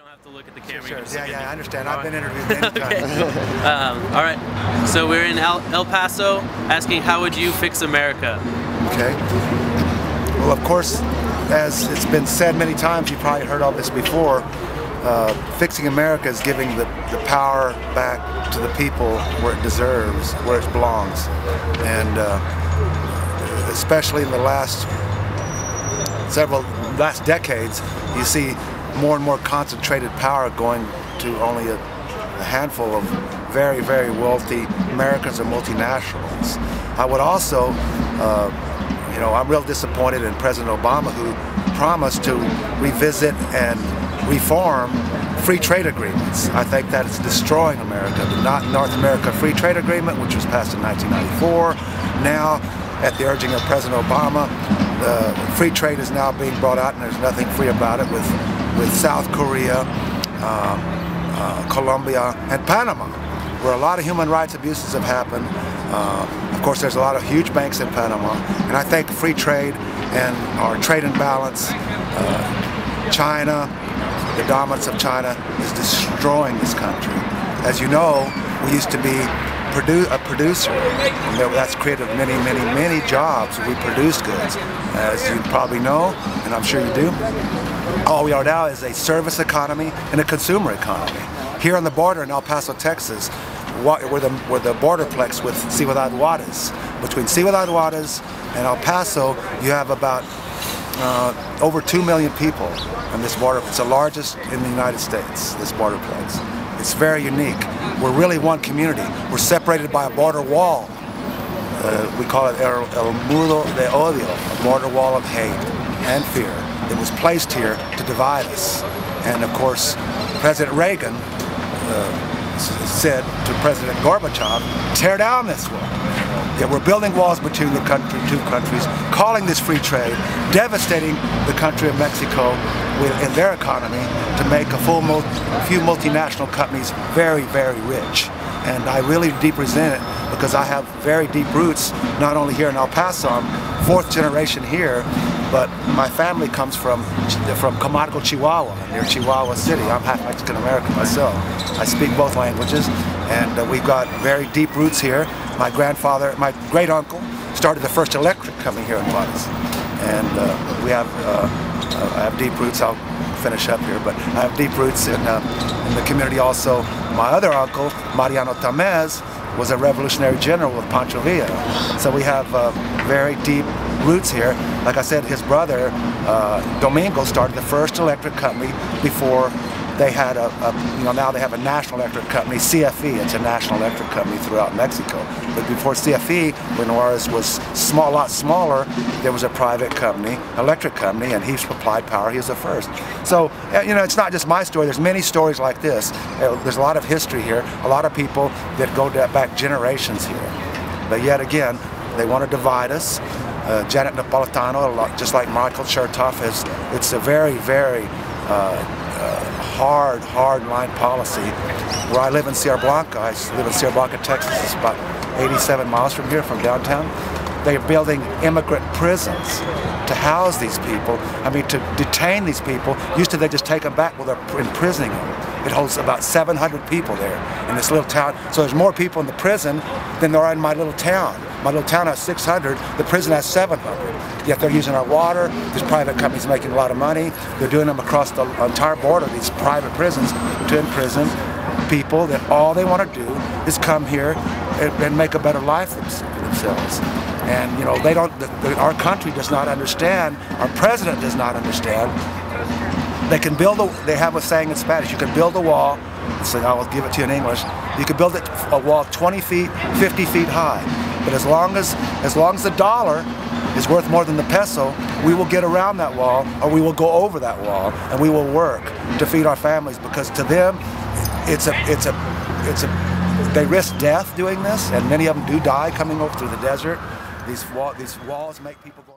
don't have to look at the camera. Sure. Yeah, I understand. I've been interviewed many Okay. times. All right. So we're in El Paso, asking how would you fix America? Okay. Well, of course, as it's been said many times, you've probably heard all this before. Fixing America is giving the power back to the people where it deserves, where it belongs, and especially in the last decades, you see more and more concentrated power going to only a handful of very, very wealthy Americans or multinationals. I would also, I'm real disappointed in President Obama, who promised to revisit and reform free trade agreements. I think that it's destroying America. The North America Free Trade Agreement, which was passed in 1994, now, at the urging of President Obama, free trade is now being brought out, and there's nothing free about it with South Korea, Colombia, and Panama, where a lot of human rights abuses have happened. Of course, there's a lot of huge banks in Panama, and I think free trade and our trade imbalance, China, the dominance of China is destroying this country. As you know, we used to be a producer, and that's created many, many, many jobs. We produce goods, as you probably know, and I'm sure you do. All we are now is a service economy and a consumer economy. Here on the border in El Paso, Texas, we're the borderplex with Ciudad Juarez. Between Ciudad Juarez and El Paso, you have about over 2 million people on this border. It's the largest in the United States, this borderplex. It's very unique. We're really one community. We're separated by a border wall. We call it El Muro de Odio, a border wall of hate and fear. It was placed here to divide us. And of course, President Reagan said to President Gorbachev, tear down this wall. Yet we're building walls between the two countries, calling this free trade, devastating the country of Mexico in their economy to make a few multinational companies very, very rich. And I really deeply resent it because I have very deep roots, not only here in El Paso, I'm fourth generation here, but my family comes from Camargo, Chihuahua, near Chihuahua City. I'm half Mexican American myself. I speak both languages, and we've got very deep roots here. My grandfather, my great uncle, started the first electric company here in Juarez, and I have deep roots. I'll finish up here, but I have deep roots in the community also. My other uncle, Mariano Tamez, was a revolutionary general with Pancho Villa. So we have very deep roots here. Like I said, his brother, Domingo, started the first electric company before they had now they have a national electric company, CFE. It's a national electric company throughout Mexico. But before CFE, when Juarez was a lot smaller, there was a private company, electric company, and he supplied power. He was the first. So, it's not just my story. There's many stories like this. There's a lot of history here, a lot of people that go back generations here. But yet again, they want to divide us. Janet Napolitano, just like Michael Chertoff, it's a very, very hard line policy. Where I live in Sierra Blanca, Texas. It's about 87 miles from here, from downtown. They're building immigrant prisons to house these people. I mean, to detain these people. Used to they just take them back, well, they're imprisoning them. It holds about 700 people there in this little town. So there's more people in the prison than there are in my little town. My little town has 600, the prison has 700. Yet they're using our water, these private companies making a lot of money. They're doing them across the entire border, these private prisons, to imprison people that all they want to do is come here and make a better life for themselves. And they don't, our country does not understand, our president does not understand. They have a saying in Spanish, you can build a wall, so I'll give it to you in English, you can build a wall 20 feet, 50 feet high. But as long as the dollar is worth more than the peso, we will get around that wall, or we will go over that wall, and we will work to feed our families, because to them, they risk death doing this, and many of them do die coming over through the desert. These walls make people go